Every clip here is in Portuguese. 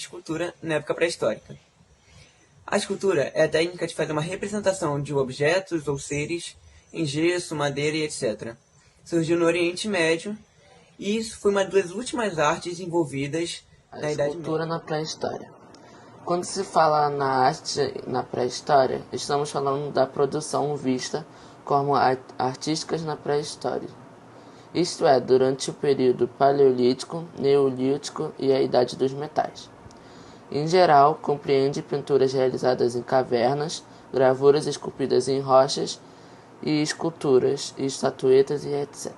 escultura na época pré-histórica. A escultura é a técnica de fazer uma representação de objetos ou seres em gesso, madeira e etc. Surgiu no Oriente Médio e isso foi uma das últimas artes desenvolvidas na Idade Média. A escultura na pré-história. Quando se fala na arte na pré-história, estamos falando da produção vista como artísticas na pré-história. Isto é, durante o período paleolítico, neolítico e a Idade dos Metais. Em geral, compreende pinturas realizadas em cavernas, gravuras esculpidas em rochas e esculturas, e estatuetas e etc.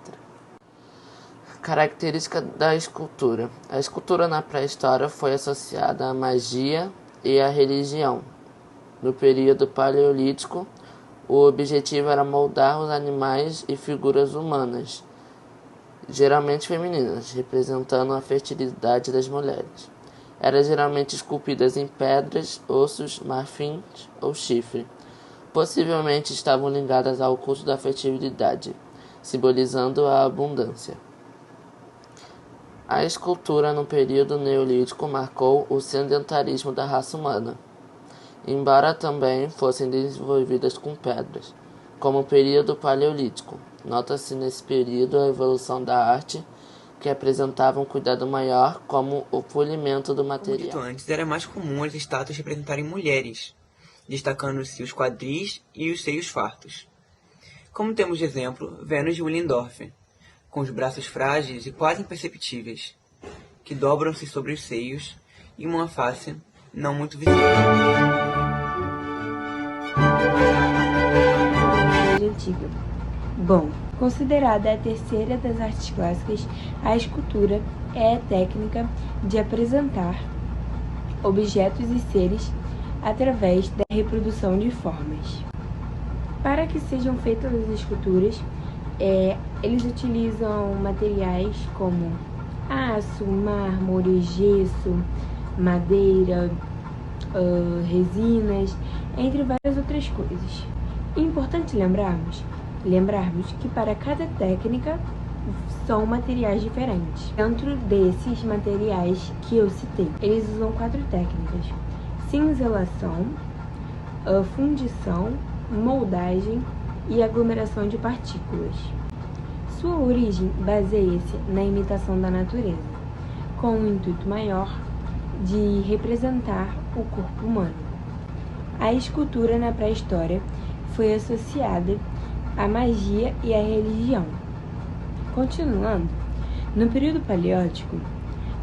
Característica da escultura. A escultura na pré-história foi associada à magia e à religião. No período paleolítico, o objetivo era moldar os animais e figuras humanas, geralmente femininas, representando a fertilidade das mulheres. Eram geralmente esculpidas em pedras, ossos, marfins ou chifre. Possivelmente estavam ligadas ao culto da fertilidade, simbolizando a abundância. A escultura no período neolítico marcou o sedentarismo da raça humana, embora também fossem desenvolvidas com pedras, como o período paleolítico. Nota-se nesse período a evolução da arte, que apresentava um cuidado maior, como o polimento do material. Como dito antes, era mais comum as estátuas representarem mulheres, destacando-se os quadris e os seios fartos. Como temos de exemplo, Vênus de Willendorf, com os braços frágeis e quase imperceptíveis, que dobram-se sobre os seios e uma face não muito visível. Antiga. Bom, considerada a terceira das artes clássicas, a escultura é a técnica de apresentar objetos e seres através da reprodução de formas. Para que sejam feitas as esculturas, eles utilizam materiais como aço, mármore, gesso, madeira, resinas, entre várias outras coisas. É importante lembrarmos que para cada técnica são materiais diferentes. Dentro desses materiais que eu citei, eles usam 4 técnicas: cinzelação, fundição, moldagem e aglomeração de partículas. Sua origem baseia-se na imitação da natureza, com um intuito maior de representar o corpo humano. A escultura na pré-história foi associada à magia e à religião. Continuando, no período paleolítico,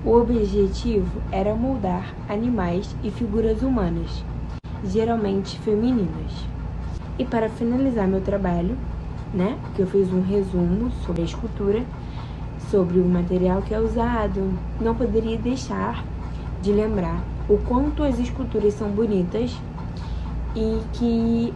o objetivo era moldar animais e figuras humanas, geralmente femininas. E para finalizar meu trabalho, que eu fiz um resumo sobre a escultura, sobre o material que é usado, não poderia deixar de lembrar o quanto as esculturas são bonitas e que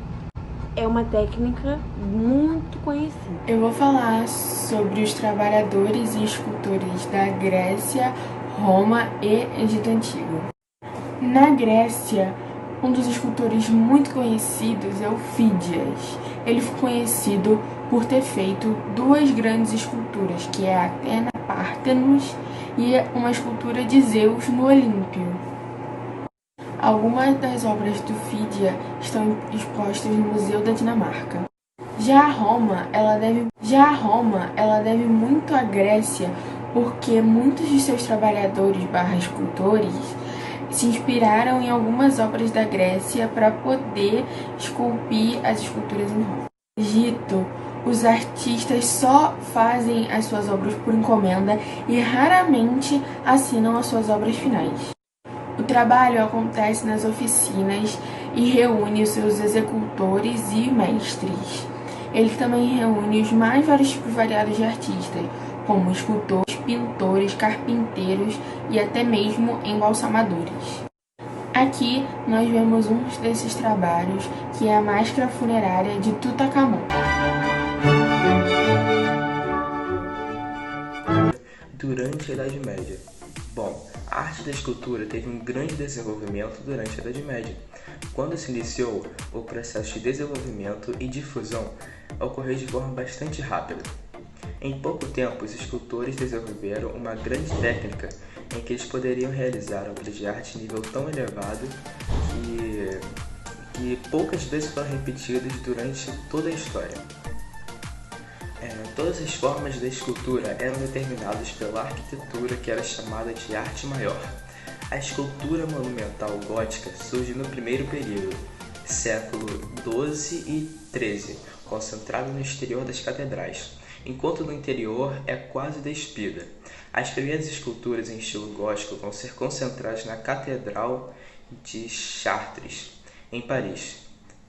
é uma técnica muito conhecida. Eu vou falar sobre os trabalhadores e escultores da Grécia, Roma e Egito Antigo. Na Grécia, um dos escultores muito conhecidos é o Fídias. Ele foi conhecido por ter feito 2 grandes esculturas, que é a Atena Pártenos e uma escultura de Zeus no Olímpio. Algumas das obras do Fídias estão expostas no Museu da Dinamarca. Já a Roma, ela deve muito à Grécia, porque muitos de seus trabalhadores /escultores se inspiraram em algumas obras da Grécia para poder esculpir as esculturas em Roma. No Egito, os artistas só fazem as suas obras por encomenda e raramente assinam as suas obras finais. O trabalho acontece nas oficinas e reúne os seus executores e mestres. Ele também reúne os mais variados de artistas, como escultores, pintores, carpinteiros e até mesmo embalsamadores. Aqui nós vemos um desses trabalhos, que é a máscara funerária de Tutankhamon. Durante a Idade Média. Bom, a arte da escultura teve um grande desenvolvimento durante a Idade Média, quando se iniciou o processo de desenvolvimento e difusão ocorreu de forma bastante rápida. Em pouco tempo, os escultores desenvolveram uma grande técnica em que eles poderiam realizar obras de arte em nível tão elevado que poucas vezes foram repetidas durante toda a história. Todas as formas da escultura eram determinadas pela arquitetura que era chamada de arte maior. A escultura monumental gótica surge no primeiro período, século XII e XIII, concentrada no exterior das catedrais, enquanto no interior é quase despida. As primeiras esculturas em estilo gótico vão ser concentradas na Catedral de Chartres, em Paris.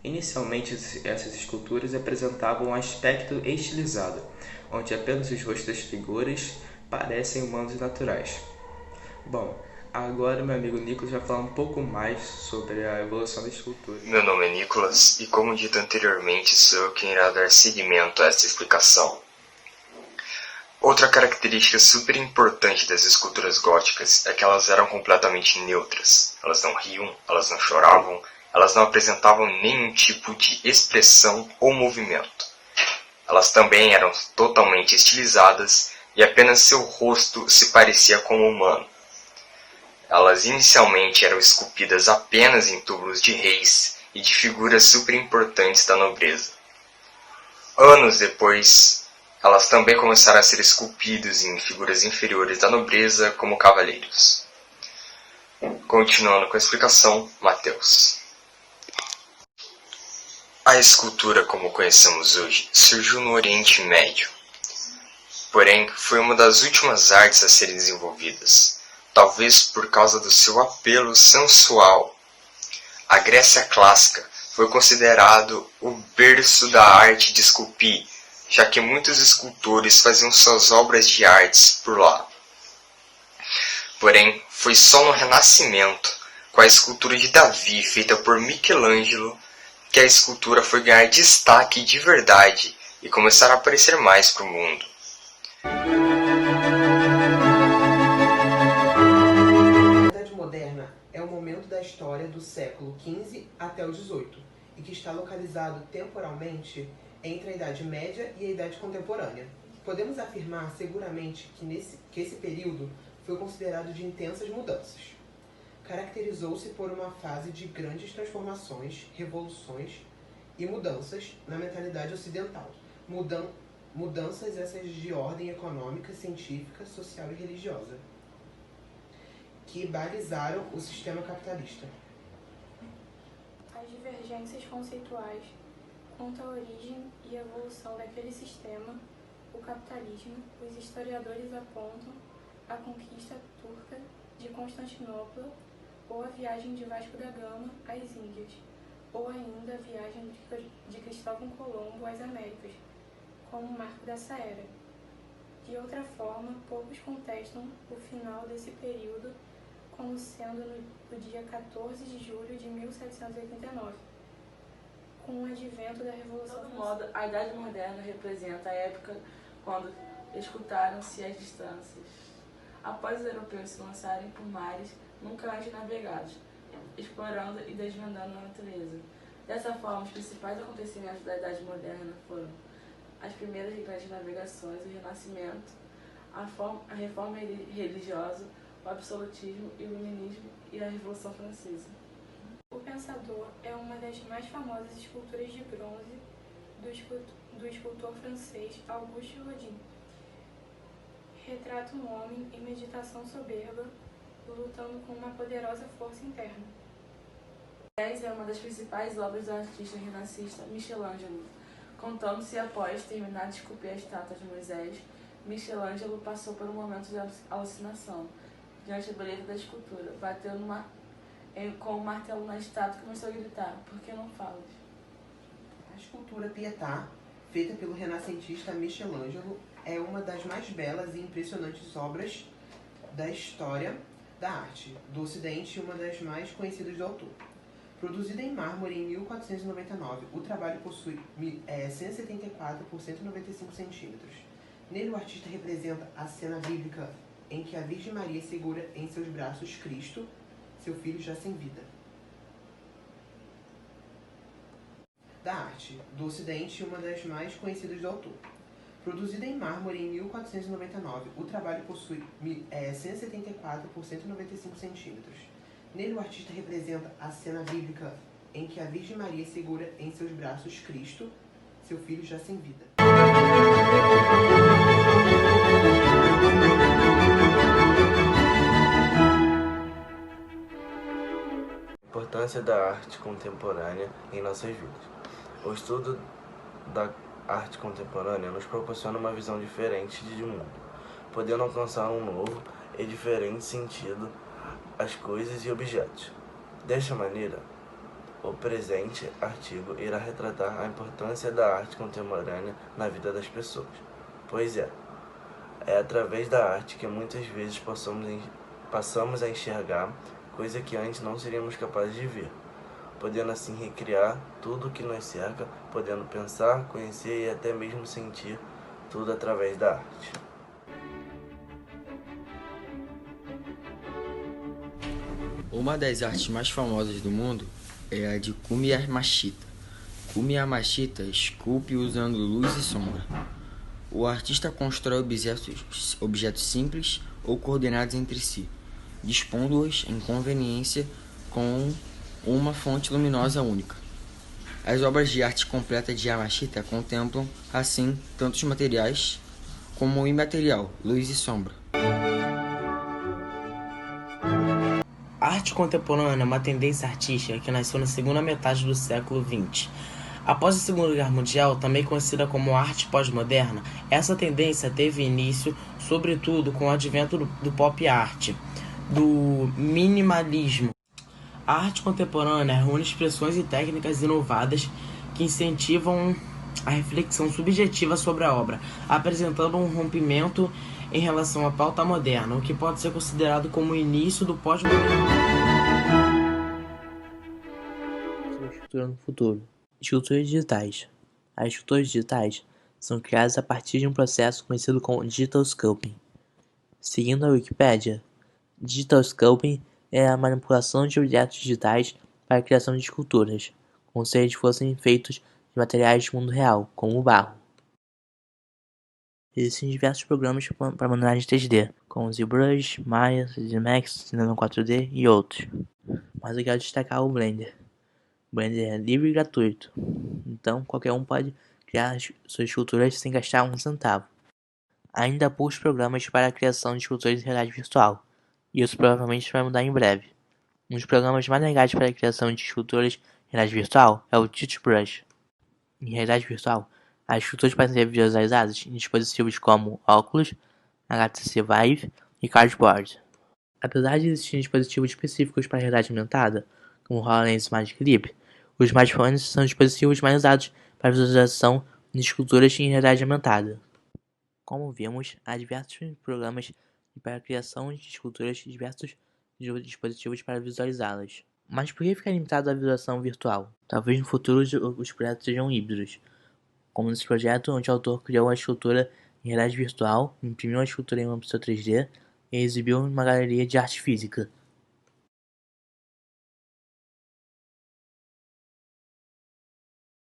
Inicialmente, essas esculturas apresentavam um aspecto estilizado, onde apenas os rostos das figuras parecem humanos e naturais. Bom, agora meu amigo Nicolas vai falar um pouco mais sobre a evolução da escultura. Meu nome é Nicolas e, como dito anteriormente, sou eu quem irá dar seguimento a essa explicação. Outra característica super importante das esculturas góticas é que elas eram completamente neutras. Elas não riam, elas não choravam, elas não apresentavam nenhum tipo de expressão ou movimento. Elas também eram totalmente estilizadas e apenas seu rosto se parecia com o humano. Elas inicialmente eram esculpidas apenas em túmulos de reis e de figuras super importantes da nobreza. Anos depois, elas também começaram a ser esculpidas em figuras inferiores da nobreza, como cavaleiros. Continuando com a explicação, Mateus. A escultura, como conhecemos hoje, surgiu no Oriente Médio. Porém, foi uma das últimas artes a serem desenvolvidas, talvez por causa do seu apelo sensual. A Grécia clássica foi considerado o berço da arte de esculpir, já que muitos escultores faziam suas obras de artes por lá. Porém, foi só no Renascimento, com a escultura de Davi feita por Michelangelo, que a escultura foi ganhar destaque de verdade e começar a aparecer mais para o mundo. A Idade Moderna é um momento da história do século XV até o XVIII e que está localizado temporalmente entre a Idade Média e a Idade Contemporânea. Podemos afirmar seguramente que esse período foi considerado de intensas mudanças. Caracterizou-se por uma fase de grandes transformações, revoluções e mudanças na mentalidade ocidental. Mudanças essas de ordem econômica, científica, social e religiosa, que balizaram o sistema capitalista. As divergências conceituais quanto à origem e evolução daquele sistema, o capitalismo, os historiadores apontam a conquista turca de Constantinopla, ou a viagem de Vasco da Gama às Índias, ou ainda a viagem de Cristóvão Colombo às Américas, como marco dessa era. De outra forma, poucos contestam o final desse período como sendo no dia 14 de julho de 1789, com o advento da Revolução De todo modo, a Idade Moderna representa a época quando escutaram-se as distâncias, após os europeus se lançarem por mares nunca antes navegados, explorando e desvendando a natureza. Dessa forma, os principais acontecimentos da Idade Moderna foram as primeiras grandes navegações, o Renascimento, a reforma religiosa, o absolutismo, o iluminismo e a Revolução Francesa. O Pensador é uma das mais famosas esculturas de bronze do escultor francês Auguste Rodin. Retrata um homem em meditação soberba, lutando com uma poderosa força interna. Moisés é uma das principais obras do artista renascentista Michelangelo. Contando-se após terminar de esculpir a estátua de Moisés, Michelangelo passou por um momento de alucinação diante da beleza da escultura. Bateu com o martelo na estátua e começou a gritar: "Por que não falas?" A escultura Pietà, feita pelo renascentista Michelangelo, é uma das mais belas e impressionantes obras da história da arte do Ocidente e uma das mais conhecidas do autor. Produzida em mármore em 1499, o trabalho possui 174 por 195 centímetros. Nele, o artista representa a cena bíblica em que a Virgem Maria segura em seus braços Cristo, seu filho já sem vida. Da arte do Ocidente e uma das mais conhecidas do autor. Produzido em mármore em 1499, o trabalho possui 174 por 195 centímetros. Nele, o artista representa a cena bíblica em que a Virgem Maria segura em seus braços Cristo, seu filho já sem vida. Importância da arte contemporânea em nossas vidas. O estudo da arte contemporânea nos proporciona uma visão diferente de mundo, podendo alcançar um novo e diferente sentido às coisas e objetos. Desta maneira, o presente artigo irá retratar a importância da arte contemporânea na vida das pessoas, pois é através da arte que muitas vezes passamos a enxergar coisa que antes não seríamos capazes de ver, podendo assim recriar tudo o que nos cerca, podendo pensar, conhecer e até mesmo sentir tudo através da arte. Uma das artes mais famosas do mundo é a de Kumi Yamashita. Kumi Yamashita esculpe usando luz e sombra. O artista constrói objetos simples ou coordenados entre si, dispondo-os em conveniência com uma fonte luminosa única. As obras de arte completa de Yamashita contemplam, assim, tanto os materiais como o imaterial, luz e sombra. A arte contemporânea é uma tendência artística que nasceu na segunda metade do século XX. Após a Segunda Guerra Mundial, também conhecida como arte pós-moderna, essa tendência teve início, sobretudo, com o advento do pop art, do minimalismo. A arte contemporânea reúne expressões e técnicas inovadas que incentivam a reflexão subjetiva sobre a obra, apresentando um rompimento em relação à pauta moderna, o que pode ser considerado como o início do pós-modernismo. Escultura no futuro. Esculturas digitais. As esculturas digitais são criadas a partir de um processo conhecido como Digital Sculpting. Seguindo a Wikipédia, Digital Sculpting é a manipulação de objetos digitais para a criação de esculturas, como se eles fossem feitos de materiais do mundo real, como o barro. Existem diversos programas para modelagem 3D, como ZBrush, Maya, 3ds Max, Cinema 4D e outros. Mas eu quero destacar o Blender. O Blender é livre e gratuito, então qualquer um pode criar suas esculturas sem gastar um centavo. Ainda há poucos programas para a criação de esculturas em realidade virtual, e isso provavelmente vai mudar em breve. Um dos programas mais legais para a criação de esculturas em realidade virtual é o TouchBrush. Em realidade virtual, as esculturas podem ser visualizadas em dispositivos como óculos, HTC Vive e Cardboard. Apesar de existirem dispositivos específicos para a realidade aumentada, como o HoloLens Magic Leap, os smartphones são dispositivos mais usados para a visualização de esculturas em realidade aumentada. Como vimos, há diversos programas para a criação de esculturas e diversos dispositivos para visualizá-las. Mas por que ficar limitado à visualização virtual? Talvez no futuro os projetos sejam híbridos, como nesse projeto onde o autor criou a escultura em realidade virtual, imprimiu a escultura em uma impressora 3D e exibiu em uma galeria de arte física.